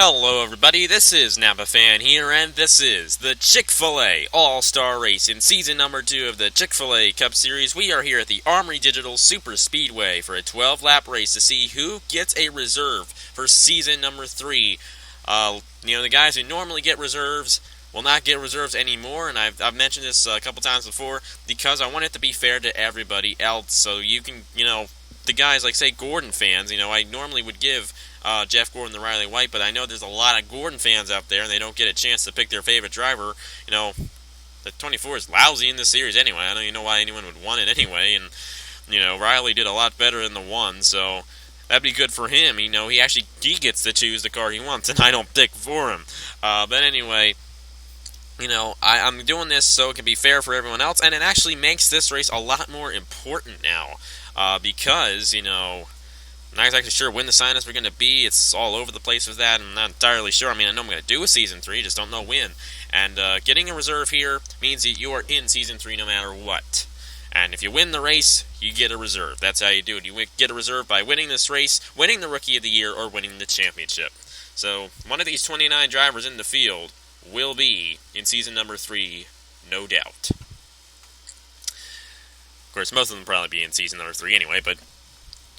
Hello everybody, this is Napa Fan here, and this is the Chick-Fil-A All-Star Race in Season number 2 of the Chick-Fil-A Cup Series. We are here at the Armory Digital Super Speedway for a 12-lap race to see who gets a reserve for Season number 3. The guys who normally get reserves will not get reserves anymore, and I've mentioned this a couple times before, because I want it to be fair to everybody else, so you can, the guys like, say, Gordon fans, I normally would give Jeff Gordon the Riley White, but I know there's a lot of Gordon fans out there, and they don't get a chance to pick their favorite driver. The 24 is lousy in this series anyway. I don't even know why anyone would want it anyway, and, Riley did a lot better in the 1, so that'd be good for him. He gets to choose the car he wants, and I don't pick for him. But anyway, I'm doing this so it can be fair for everyone else, and it actually makes this race a lot more important now, because, I'm not exactly sure when the sign-ups are going to be. It's all over the place with that. I'm not entirely sure. I know I'm going to do a Season 3, just don't know when. And getting a reserve here means that you are in Season 3 no matter what. And if you win the race, you get a reserve. That's how you do it. You get a reserve by winning this race, winning the Rookie of the Year, or winning the championship. So one of these 29 drivers in the field will be in Season number 3, no doubt. Of course, most of them will probably be in Season number 3 anyway, but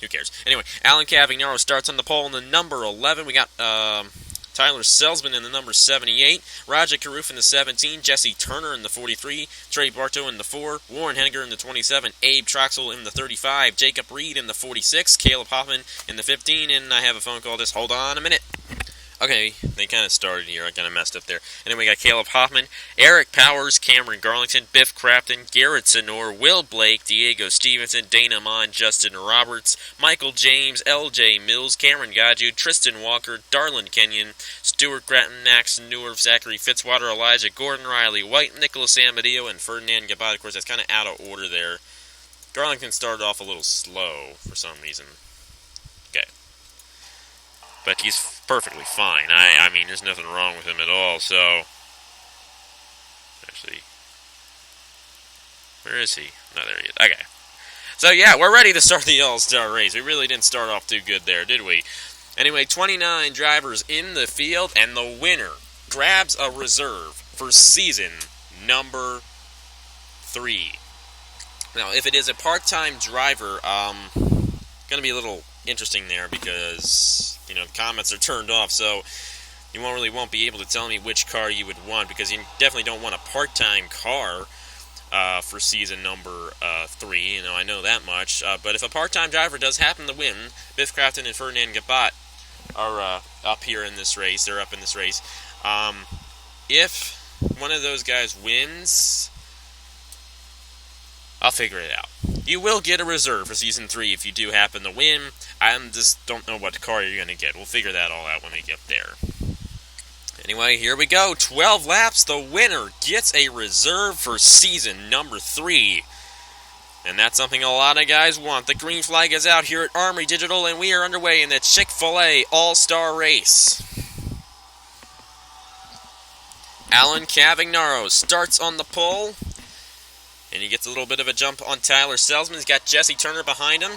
who cares? Anyway, Alan Cavagnaro starts on the pole in the number 11. We got Tyler Selzman in the number 78, Raja Karuf in the 17, Jesse Turner in the 43, Trey Bartow in the 4, Warren Henniger in the 27, Abe Troxel in the 35, Jacob Reed in the 46, Caleb Hoffman in the 15, and I have a phone call. Just hold on a minute. Okay, they kind of started here. I kind of messed up there. And then we got Caleb Hoffman, Eric Powers, Cameron Garlington, Biff Crafton, Garrett Sonor, Will Blake, Diego Stevenson, Dana Mon, Justin Roberts, Michael James, L.J. Mills, Cameron Gadju, Tristan Walker, Darlin Kenyon, Stuart Gratton, Max Newer, Zachary Fitzwater, Elijah Gordon, Riley White, Nicholas Amadeo, and Ferdinand Gabat. Of course, that's kind of out of order there. Garlington started off a little slow for some reason. Okay. But he's perfectly fine. I mean, there's nothing wrong with him at all, so... Actually... Where is he? No, there he is. Okay. So, yeah, we're ready to start the All-Star race. We really didn't start off too good there, did we? Anyway, 29 drivers in the field, and the winner grabs a reserve for season number 3. Now, if it is a part-time driver, gonna be a little interesting there because, the comments are turned off, so you won't be able to tell me which car you would want, because you definitely don't want a part-time car for season number 3, I know that much, but if a part-time driver does happen to win, Biff Crafton and Ferdinand Gabat are up in this race, if one of those guys wins, I'll figure it out. You will get a reserve for Season 3 if you do happen to win. I just don't know what car you're going to get. We'll figure that all out when we get there. Anyway, here we go. 12 laps. The winner gets a reserve for Season number 3. And that's something a lot of guys want. The green flag is out here at Armory Digital, and we are underway in the Chick-Fil-A All-Star Race. Alan Cavagnaro starts on the pole. And he gets a little bit of a jump on Tyler Selzman. He's got Jesse Turner behind him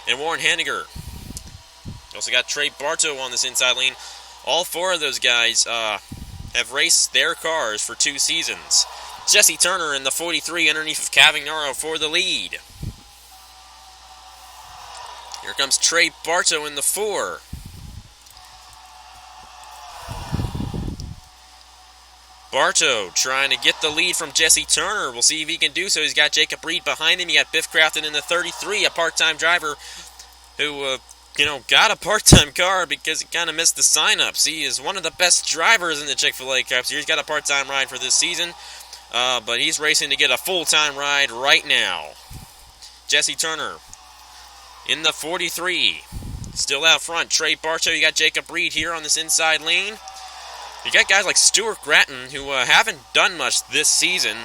and Warren Henniger. Also got Trey Bartow on this inside lane. All 4 of those guys have raced their cars for 2 seasons. Jesse Turner in the 43 underneath of Cavagnaro for the lead. Here comes Trey Bartow in the 4. Bartow trying to get the lead from Jesse Turner. We'll see if he can do so. He's got Jacob Reed behind him. You got Biff Crafton in the 33, a part-time driver who, got a part-time car because he kind of missed the sign-ups. He is one of the best drivers in the Chick-Fil-A Cup Series. He's got a part-time ride for this season, but he's racing to get a full-time ride right now. Jesse Turner in the 43, still out front. Trey Bartow, you got Jacob Reed here on this inside lane. You got guys like Stuart Gratton, who haven't done much this season,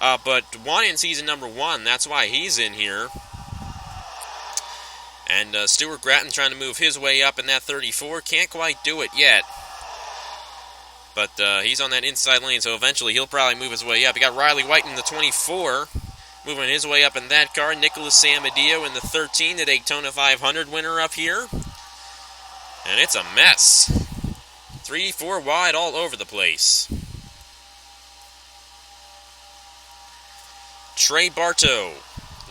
but won in season number 1. That's why he's in here. And Stuart Gratton trying to move his way up in that 34. Can't quite do it yet. But he's on that inside lane, so eventually he'll probably move his way up. You got Riley White in the 24, moving his way up in that car. Nicholas Amadeo in the 13, the Daytona 500 winner up here. And it's a mess. 3, 4 wide all over the place. Trey Bartow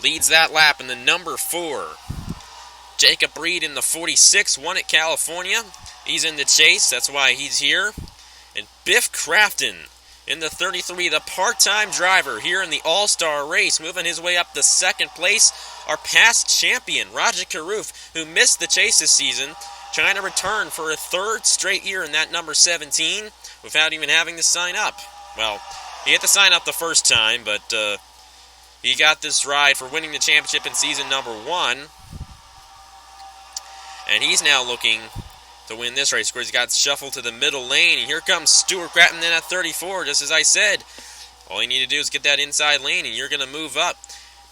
leads that lap in the number 4. Jacob Reed in the 46 won at California. He's in the chase, that's why he's here. And Biff Crafton in the 33, the part-time driver here in the All-Star race, moving his way up to second place. Our past champion, Raja Karuf, who missed the chase this season, trying to return for a third straight year in that number 17 without even having to sign up. Well, he had to sign up the first time, but he got this ride for winning the championship in season number 1. And he's now looking to win this race. Of course, he got shuffled to the middle lane. And here comes Stuart Gratton in at 34, just as I said. All you need to do is get that inside lane, and you're going to move up.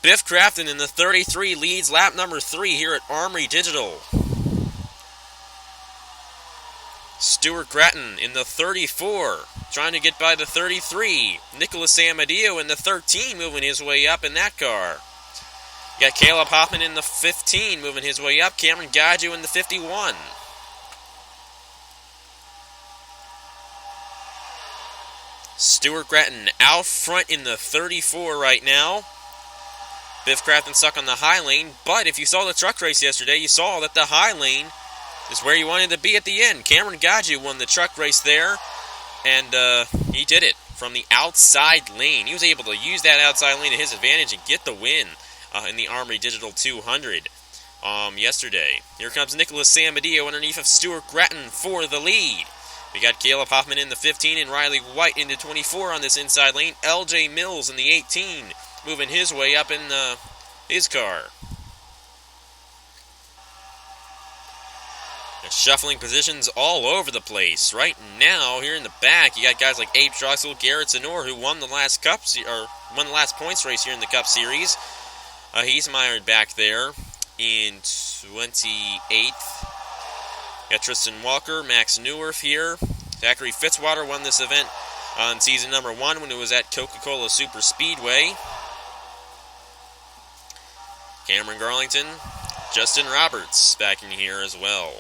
Biff Crafton in the 33 leads lap number 3 here at Armory Digital. Stuart Gratton in the 34, trying to get by the 33. Nicholas Amadeo in the 13, moving his way up in that car. You got Caleb Hoffman in the 15, moving his way up. Cameron Gaju in the 51. Stuart Gratton out front in the 34 right now. Biff Crafton stuck on the high lane, but if you saw the truck race yesterday, you saw that the high lane is where you wanted to be at the end. Cameron Gaju won the truck race there, and he did it from the outside lane. He was able to use that outside lane to his advantage and get the win in the Armory Digital 200 yesterday. Here comes Nicholas Samadillo underneath of Stuart Gratton for the lead. We got Caleb Hoffman in the 15 and Riley White in the 24 on this inside lane. LJ Mills in the 18, moving his way up in his car. They're shuffling positions all over the place. Right now, here in the back, you got guys like Abe Troxel, Garrett Zanor, who won the last won the last points race here in the Cup Series. He's mired back there in 28th. Got Tristan Walker, Max Neuwerf here. Zachary Fitzwater won this event on season number 1 when it was at Coca-Cola Super Speedway. Cameron Garlington, Justin Roberts back in here as well.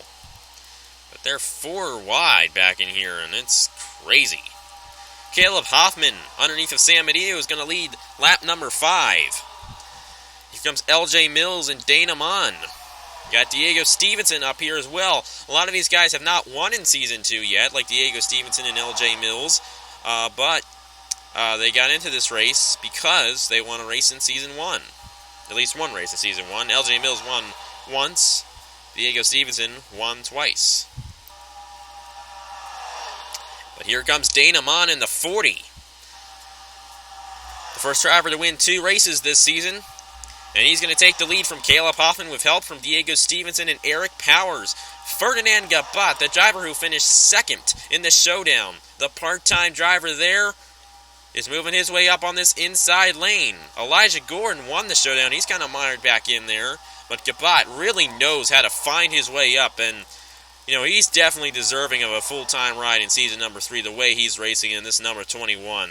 But they're 4 wide back in here, and it's crazy. Caleb Hoffman underneath of Sam Medina is going to lead lap number 5. Here comes LJ Mills and Dana Mon. Got Diego Stevenson up here as well. A lot of these guys have not won in Season 2 yet, like Diego Stevenson and LJ Mills. But they got into this race because they won a race in Season 1. At least one race in Season 1. LJ Mills won once. Diego Stevenson won twice. But here comes Dana Mon in the 40. The first driver to win 2 races this season. And he's going to take the lead from Caleb Hoffman with help from Diego Stevenson and Eric Powers. Ferdinand Gabat, the driver who finished second in the showdown. The part-time driver there is moving his way up on this inside lane. Elijah Gordon won the showdown. He's kind of mired back in there. But Gabat really knows how to find his way up. And, you know, he's definitely deserving of a full-time ride in season number 3, the way he's racing in this number 21.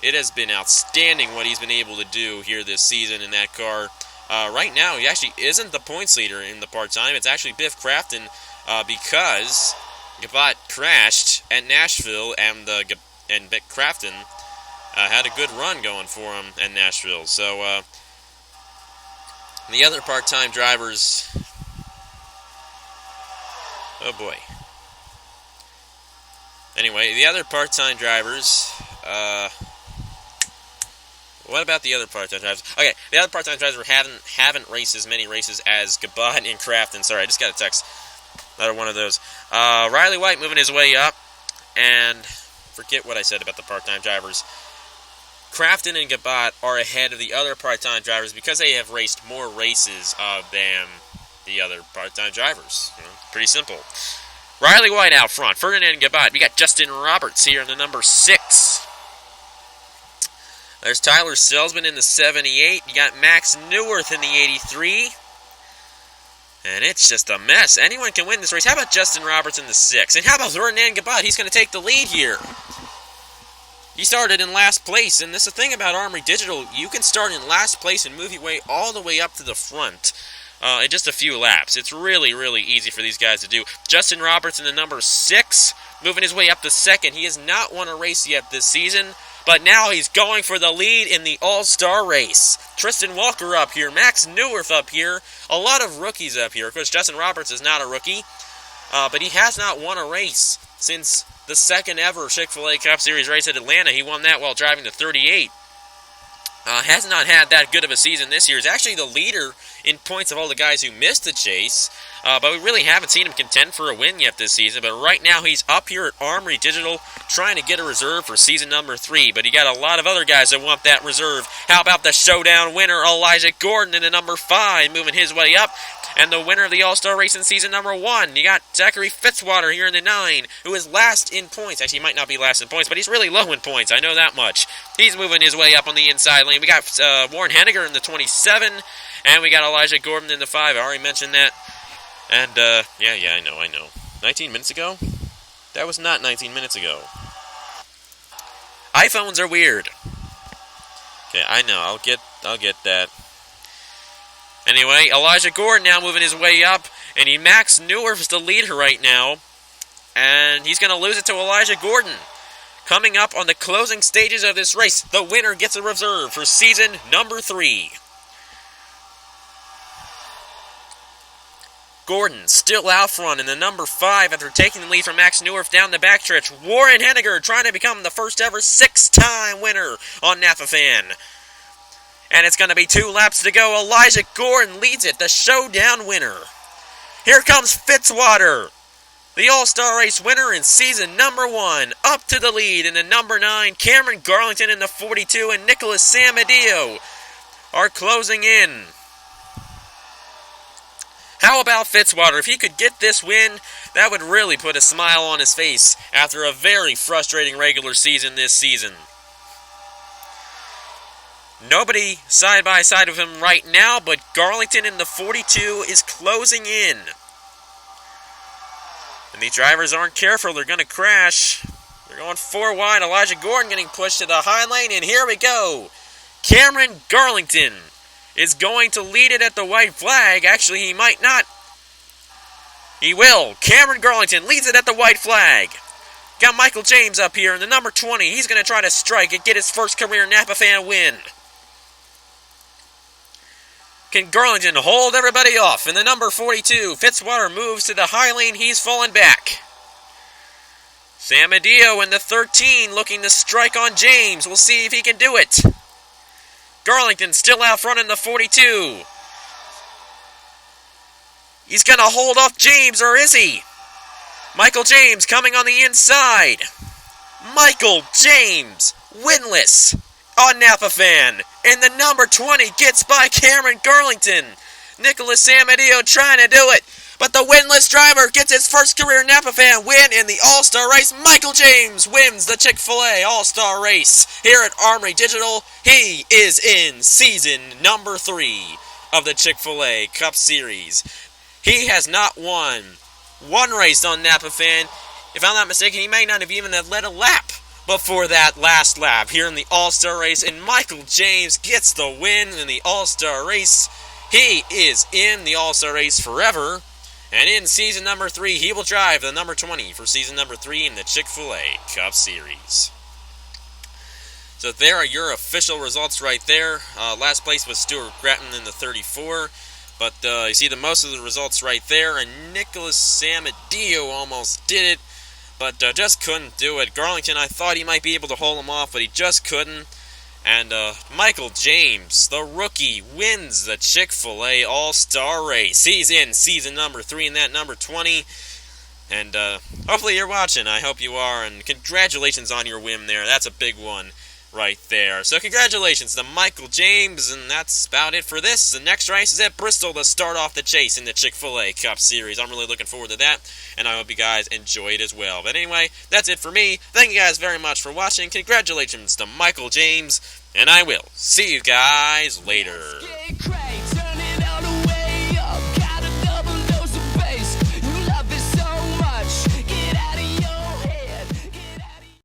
It has been outstanding what he's been able to do here this season in that car. Right now, he actually isn't the points leader in the part-time. It's actually Biff Crafton because Gabat crashed at Nashville, and Biff Crafton had a good run going for him at Nashville. So the other part-time drivers... Oh, boy. Anyway, the other part-time drivers... What about the other part-time drivers? Okay, the other part-time drivers haven't raced as many races as Gabat and Crafton. Sorry, I just got a text. Another one of those. Riley White moving his way up. And forget what I said about the part-time drivers. Crafton and Gabat are ahead of the other part-time drivers because they have raced more races than the other part-time drivers. You know, pretty simple. Riley White out front. Ferdinand Gabat. We got Justin Roberts here in the number 6. There's Tyler Selsman in the 78. You got Max Neuwerth in the 83. And it's just a mess. Anyone can win this race. How about Justin Roberts in the 6? And how about Ferdinand Gabat? He's going to take the lead here. He started in last place. And this is the thing about Armory Digital. You can start in last place and move your way all the way up to the front. in just a few laps. It's really, really easy for these guys to do. Justin Roberts in the number 6, moving his way up to second. He has not won a race yet this season, but now he's going for the lead in the All-Star race. Tristan Walker up here, Max Neuwirth up here, a lot of rookies up here. Of course, Justin Roberts is not a rookie, but he has not won a race since the second ever Chick-Fil-A Cup Series race at Atlanta. He won that while driving the 38. Has not had that good of a season this year. He's actually the leader in points of all the guys who missed the chase, but we really haven't seen him contend for a win yet this season. But right now he's up here at Armory Digital trying to get a reserve for season number 3, but he got a lot of other guys that want that reserve. How about the showdown winner, Elijah Gordon, in the number 5, moving his way up? And the winner of the All-Star race in season number 1, you got Zachary Fitzwater here in the 9, who is last in points. Actually, he might not be last in points, but he's really low in points. I know that much. He's moving his way up on the inside lane. We got Warren Henniger in the 27, and we got Elijah Gordon in the 5. I already mentioned that. And, yeah, I know. 19 minutes ago? That was not 19 minutes ago. iPhones are weird. Okay, I know. I'll get that. Anyway, Elijah Gordon now moving his way up, and Max Neuwirth is the leader right now, and he's going to lose it to Elijah Gordon. Coming up on the closing stages of this race, the winner gets a reserve for season number 3. Gordon still out front in the number 5 after taking the lead from Max Neuwirth down the backstretch. Warren Henniger trying to become the first ever 6-time winner on Napa Fan. And it's going to be 2 laps to go. Elijah Gordon leads it, the showdown winner. Here comes Fitzwater, the All-Star Race winner in season number 1. Up to the lead in the number 9. Cameron Garlington in the 42 and Nicholas Samadillo are closing in. How about Fitzwater? If he could get this win, that would really put a smile on his face after a very frustrating regular season this season. Nobody side by side with him right now, but Garlington in the 42 is closing in. And these drivers aren't careful, they're going to crash. They're going 4 wide. Elijah Gordon getting pushed to the high lane, and here we go. Cameron Garlington is going to lead it at the white flag. Actually, he might not. He will. Cameron Garlington leads it at the white flag. Got Michael James up here in the number 20. He's going to try to strike and get his first career Napa Fan win. Can Garlington hold everybody off? In the number 42, Fitzwater moves to the high lane. He's fallen back. Samadillo in the 13 looking to strike on James. We'll see if he can do it. Garlington still out front in the 42. He's going to hold off James, or is he? Michael James coming on the inside. Michael James, winless on Napa Fan. And the number 20 gets by Cameron Garlington. Nicholas Samadillo trying to do it. But the winless driver gets his first career Napa Fan win in the All-Star race. Michael James wins the Chick-Fil-A All-Star race here at Armory Digital. He is in season number 3 of the Chick-Fil-A Cup Series. He has not won one race on Napa Fan. If I'm not mistaken, he may not have even led a lap before that last lap here in the All-Star race. And Michael James gets the win in the All-Star race. He is in the All-Star race forever. And in season number 3, he will drive the number 20 for season number 3 in the Chick-Fil-A Cup Series. So there are your official results right there. Last place was Stuart Gratton in the 34. But you see most of the results right there. And Nicholas Samadillo almost did it, but just couldn't do it. Garlington, I thought he might be able to hold him off, but he just couldn't. And Michael James, the rookie, wins the Chick-Fil-A All-Star race. He's in season number 3 in that number 20. And hopefully you're watching. I hope you are. And congratulations on your win there. That's a big one right there. So congratulations to Michael James. And that's about it for this. The next race is at Bristol to start off the chase in the Chick-Fil-A Cup Series. I'm really looking forward to that. And I hope you guys enjoy it as well. But anyway, that's it for me. Thank you guys very much for watching. Congratulations to Michael James. And I will see you guys later.